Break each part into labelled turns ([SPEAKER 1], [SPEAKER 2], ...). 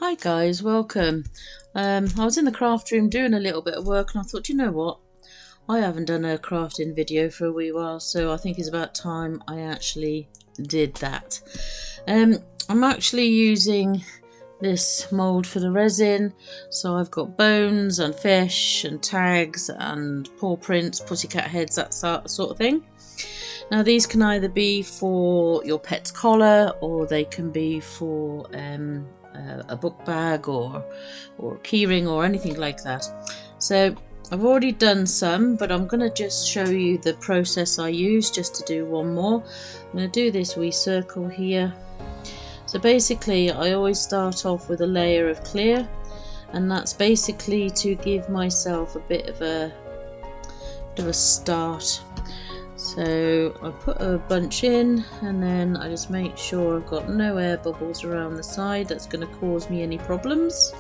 [SPEAKER 1] Hi guys, welcome. I was in the craft room doing a little bit of work and I thought, you know what? I haven't done a crafting video for a wee while, so I think it's about time I actually did that. I'm actually using this mould for the resin, so I've got bones and fish and tags and paw prints, pussycat heads, that sort of thing. Now these can either be for your pet's collar or they can be for a book bag or a keyring or anything like that. So I've already done some, but I'm going to just show you the process I use just to do one more. I'm going to do this wee circle here. So basically I always start off with a layer of clear, and that's basically to give myself a bit of a start. So I put a bunch in and then I just make sure I've got no air bubbles around the side that's going to cause me any problems.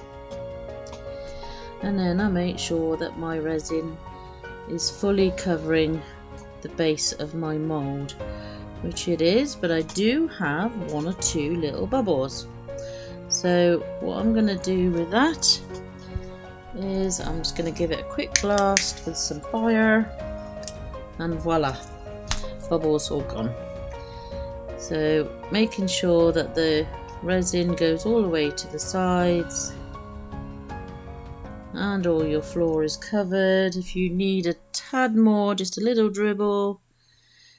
[SPEAKER 1] And then I make sure that my resin is fully covering the base of my mould, which it is, but I do have one or two little bubbles. So what I'm going to do with that is I'm just going to give it a quick blast with some fire. And voila, bubbles all gone. So making sure that the resin goes all the way to the sides and all your floor is covered. If you need a tad more, just a little dribble,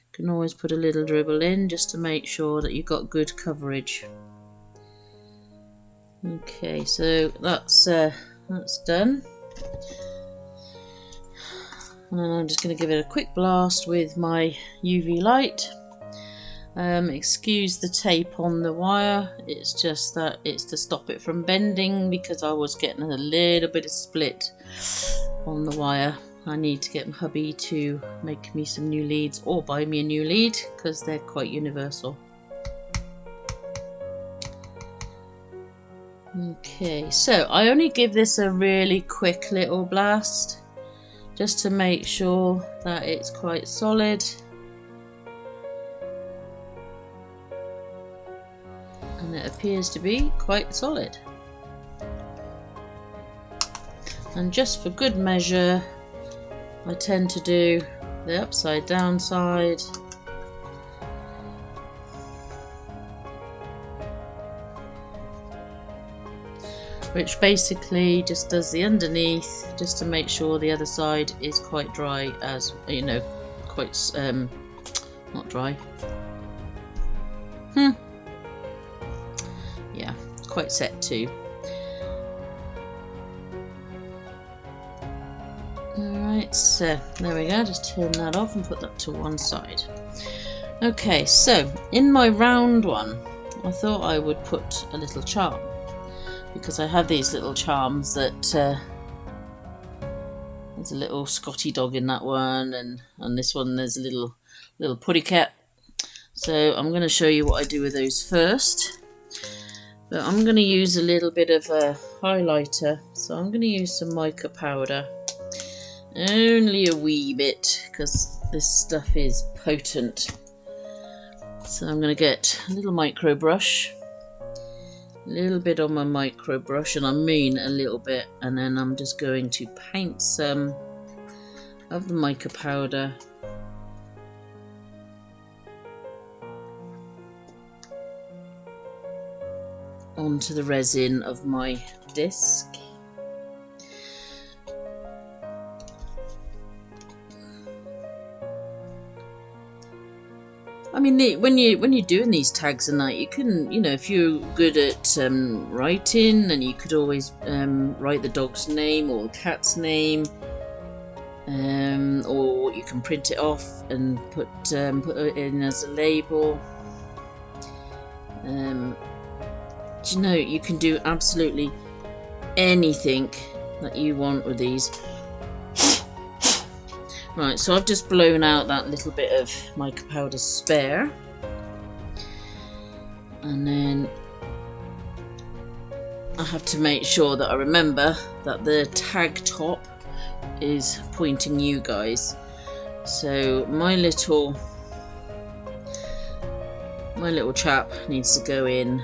[SPEAKER 1] you can always put a little dribble in just to make sure that you've got good coverage. Okay, so that's done. And then I'm just going to give it a quick blast with my UV light. Excuse the tape on the wire, it's just that it's to stop it from bending because I was getting a little bit of split on the wire. I need to get my hubby to make me some new leads or buy me a new lead because they're quite universal. Okay, so I only give this a really quick little blast, just to make sure that it's quite solid. And it appears to be quite solid. And just for good measure, I tend to do the upside down side. Which basically just does the underneath, just to make sure the other side is quite dry, as you know, quite not dry. Yeah, quite set too. Alright, so there we go, just turn that off and put that to one side. Okay, so in my round one, I thought I would put a little charm, because I have these little charms that there's a little Scotty dog in that one, and this one there's a little putty cat. So I'm going to show you what I do with those first. But I'm going to use a little bit of a highlighter, so I'm going to use some mica powder. Only a wee bit, because this stuff is potent. So I'm going to get a little micro brush. A little bit on my micro brush, and I mean a little bit, and then I'm just going to paint some of the mica powder onto the resin of my disc. I mean, when you're doing these tags and that, you can, you know, if you're good at writing, then you could always write the dog's name or the cat's name, or you can print it off and put it in as a label. You know, you can do absolutely anything that you want with these. Right, so I've just blown out that little bit of mica powder spare, and then I have to make sure that I remember that the tag top is pointing you guys. So my little chap needs to go in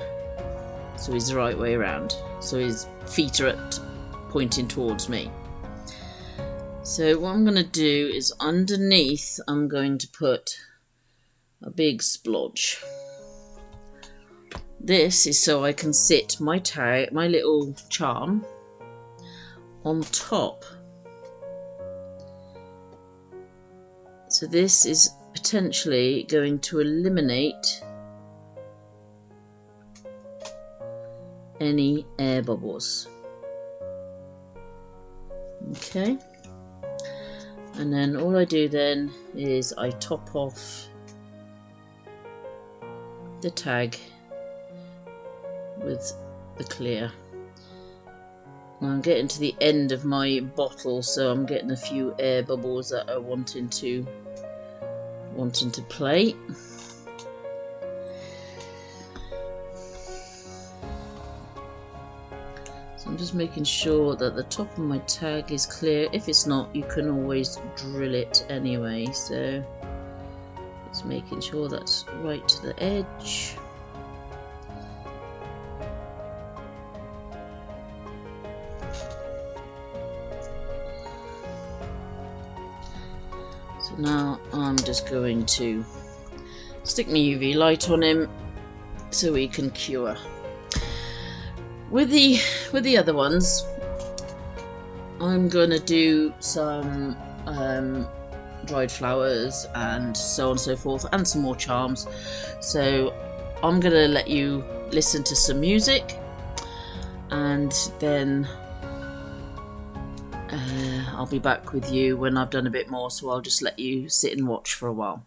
[SPEAKER 1] so he's the right way around. so his feet are pointing towards me. So what I'm going to do is underneath I'm going to put a big splodge. This is so I can sit my tag, my little charm, on top. So this is potentially going to eliminate any air bubbles. Okay, and then all I do then is I top off the tag with the clear. Now I'm getting to the end of my bottle, so I'm getting a few air bubbles that are wanting to play. So I'm just making sure that the top of my tag is clear. If it's not, you can always drill it anyway. So just making sure that's right to the edge. So now I'm just going to stick my UV light on him so we can cure. With the other ones, I'm going to do some dried flowers and so on and so forth, and some more charms. So I'm going to let you listen to some music, and then I'll be back with you when I've done a bit more, so I'll just let you sit and watch for a while.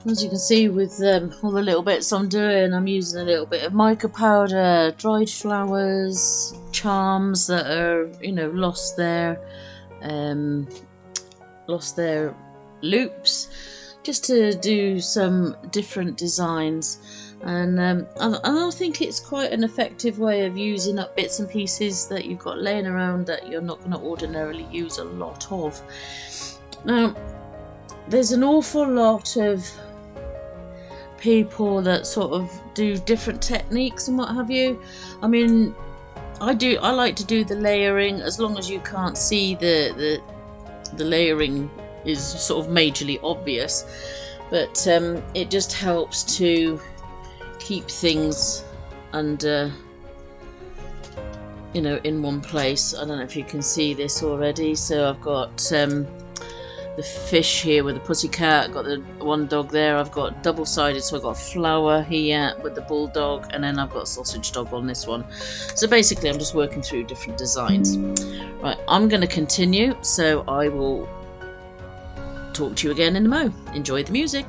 [SPEAKER 1] As you can see with all the little bits I'm doing, I'm using a little bit of mica powder, dried flowers, charms that are, you know, lost their loops, just to do some different designs. And I think it's quite an effective way of using up bits and pieces that you've got laying around that you're not going to ordinarily use a lot of. Now, there's an awful lot of people that sort of do different techniques and what have you. I mean, I like to do the layering, as long as you can't see the layering is sort of majorly obvious, but it just helps to keep things under, you know, in one place. I don't know if you can see this already. So I've got the fish here with the pussycat, I've got the one dog there, I've got double-sided, so I've got flower here with the bulldog, and then I've got sausage dog on this one. So basically I'm just working through different designs. Right, I'm going to continue, so I will talk to you again in a mo. Enjoy the music.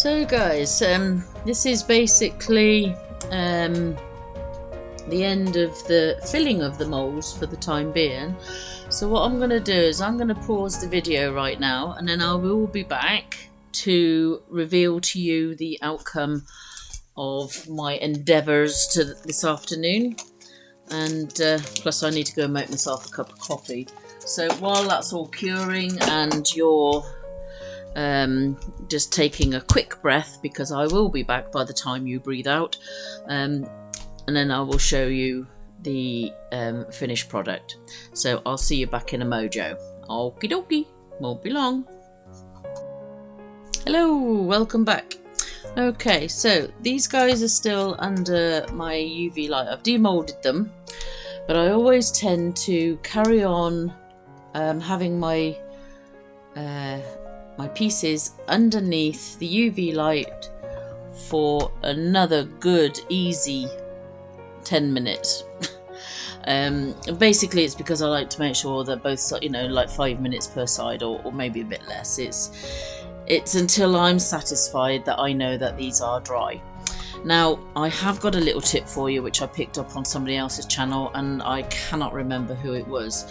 [SPEAKER 1] So guys, this is basically the end of the filling of the moulds for the time being. So what I'm going to do is I'm going to pause the video right now, and then I will be back to reveal to you the outcome of my endeavours to this afternoon. And plus I need to go and make myself a cup of coffee. So while that's all curing and you're just taking a quick breath, because I will be back by the time you breathe out, and then I will show you the finished product. So I'll see you back in a mojo. Okie dokie, won't be long. Hello, welcome back. Okay, so these guys are still under my UV light. I've demolded them, but I always tend to carry on having my my pieces underneath the UV light for another good easy 10 minutes. Basically it's because I like to make sure that both, you know, like 5 minutes per side, or maybe a bit less. It's until I'm satisfied that I know that these are dry. Now I have got a little tip for you which I picked up on somebody else's channel, and I cannot remember who it was,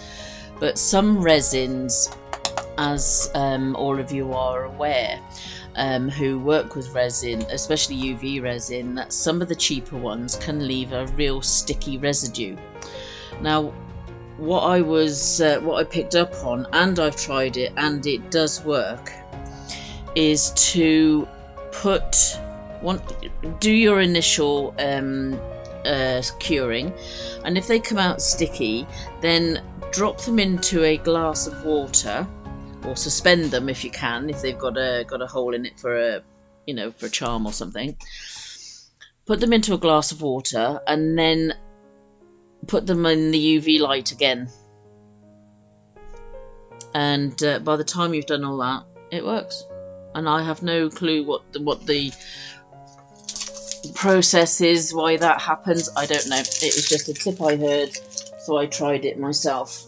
[SPEAKER 1] but some resins, as all of you are aware, who work with resin, especially UV resin, that some of the cheaper ones can leave a real sticky residue. Now what I picked up on, and I've tried it and it does work, is to do your initial curing, and if they come out sticky, then drop them into a glass of water, or suspend them if you can, if they've got a hole in it for a, you know, for a charm or something. Put them into a glass of water and then put them in the UV light again, and by the time you've done all that, it works. And I have no clue what the process is, why that happens. I don't know. It was just a tip I heard, so I tried it myself.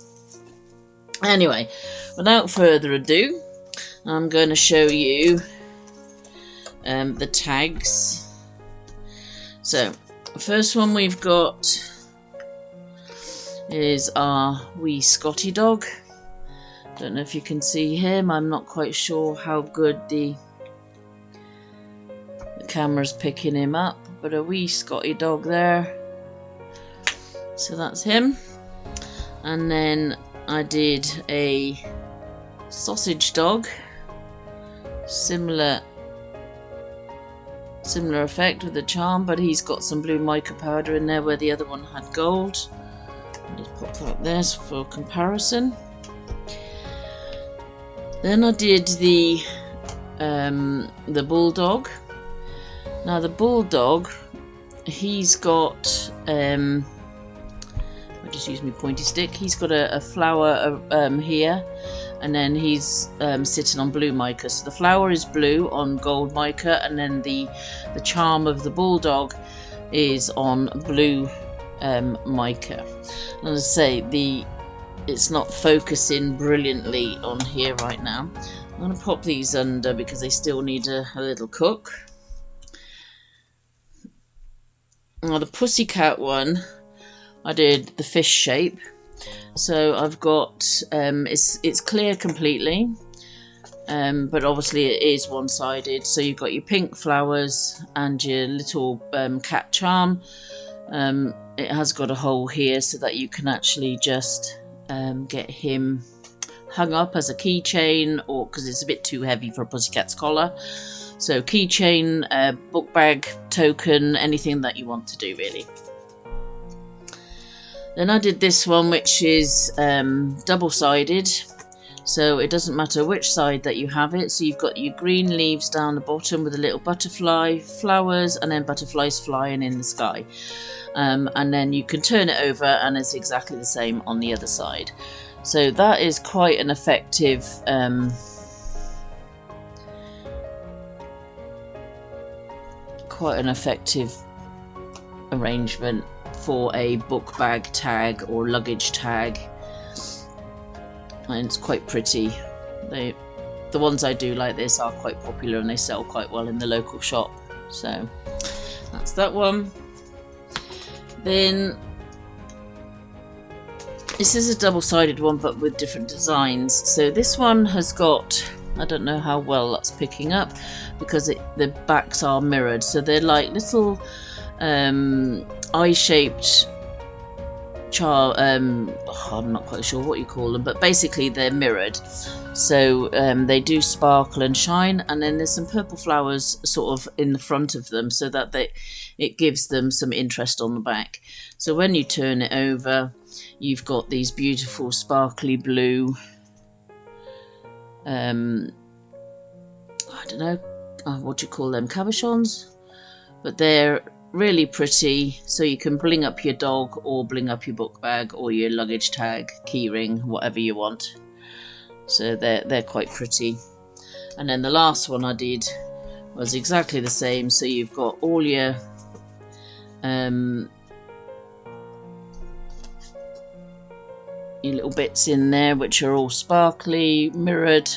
[SPEAKER 1] Anyway, without further ado, I'm going to show you the tags. So the first one we've got is our wee Scotty dog. Don't know if you can see him. I'm not quite sure how good the camera's picking him up, but a wee Scotty dog there. So that's him. And then I did a sausage dog, similar effect with the charm, but he's got some blue mica powder in there where the other one had gold. I'll just pop that there for comparison. Then I did the bulldog. Now the bulldog, he's got just use my pointy stick. He's got a flower here, and then he's sitting on blue mica. So the flower is blue on gold mica, and then the charm of the bulldog is on blue mica. And as I say, it's not focusing brilliantly on here right now. I'm going to pop these under because they still need a little cook. Now the pussycat one, I did the fish shape. So I've got it's clear completely, but obviously it is one-sided. So you've got your pink flowers and your little cat charm. It has got a hole here so that you can actually just get him hung up as a keychain, or because it's a bit too heavy for a pussycat's collar. So keychain, book bag, token, anything that you want to do really. Then I did this one, which is double-sided, so it doesn't matter which side that you have it. So you've got your green leaves down the bottom with a little butterfly, flowers, and then butterflies flying in the sky. And then you can turn it over and it's exactly the same on the other side. So that is quite an effective arrangement for a book bag tag or luggage tag, and it's quite pretty. the ones I do like this are quite popular and they sell quite well in the local shop. So that's that one. Then this is a double-sided one but with different designs. So this one has got, I don't know how well that's picking up because the backs are mirrored, so they're like little eye-shaped I'm not quite sure what you call them, but basically they're mirrored, so they do sparkle and shine, and then there's some purple flowers sort of in the front of them so that it gives them some interest on the back. So when you turn it over, you've got these beautiful sparkly blue I don't know what do you call them, cabochons, but they're really pretty, so you can bling up your dog or bling up your book bag or your luggage tag, keyring, whatever you want. So they're quite pretty. And then the last one I did was exactly the same, so you've got all your little bits in there which are all sparkly, mirrored,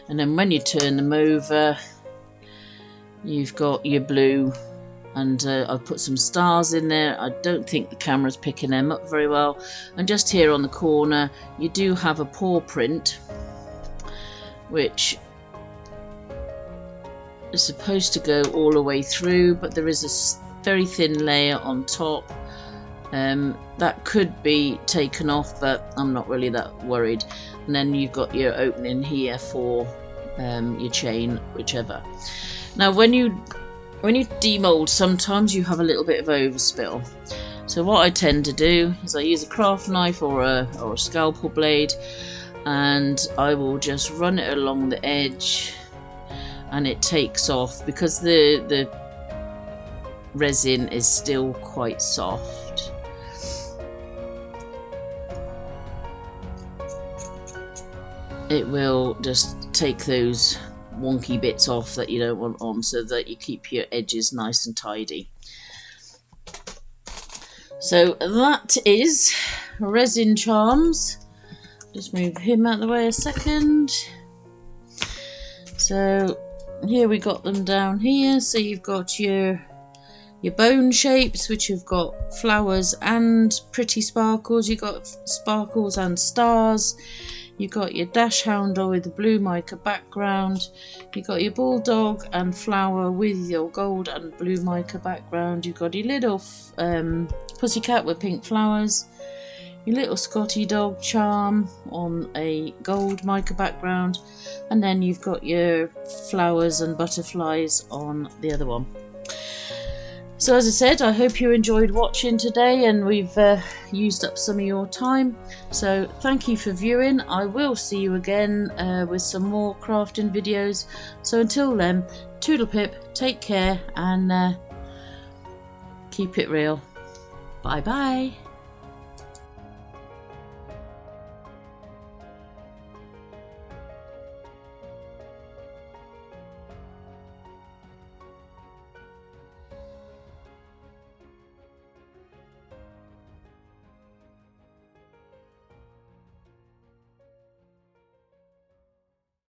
[SPEAKER 1] and then when you turn them over, you've got your blue. And I've put some stars in there. I don't think the camera's picking them up very well. And just here on the corner, you do have a paw print, which is supposed to go all the way through, but there is a very thin layer on top. That could be taken off, but I'm not really that worried. And then you've got your opening here for your chain, whichever. Now when you demold, sometimes you have a little bit of overspill. So what I tend to do is I use a craft knife or a scalpel blade, and I will just run it along the edge, and it takes off because the resin is still quite soft. It will just take those wonky bits off that you don't want on, so that you keep your edges nice and tidy. So that is resin charms. Just move him out of the way a second. So here we got them down here. So you've got your bone shapes, which have got flowers and pretty sparkles. You've got sparkles and stars. You've got your dash houndor with the blue mica background. You've got your bulldog and flower with your gold and blue mica background. You've got your little pussycat with pink flowers. Your little Scotty dog charm on a gold mica background. And then you've got your flowers and butterflies on the other one. So as I said, I hope you enjoyed watching today, and we've used up some of your time. So thank you for viewing. I will see you again with some more crafting videos. So until then, toodle pip, take care, and keep it real. Bye bye.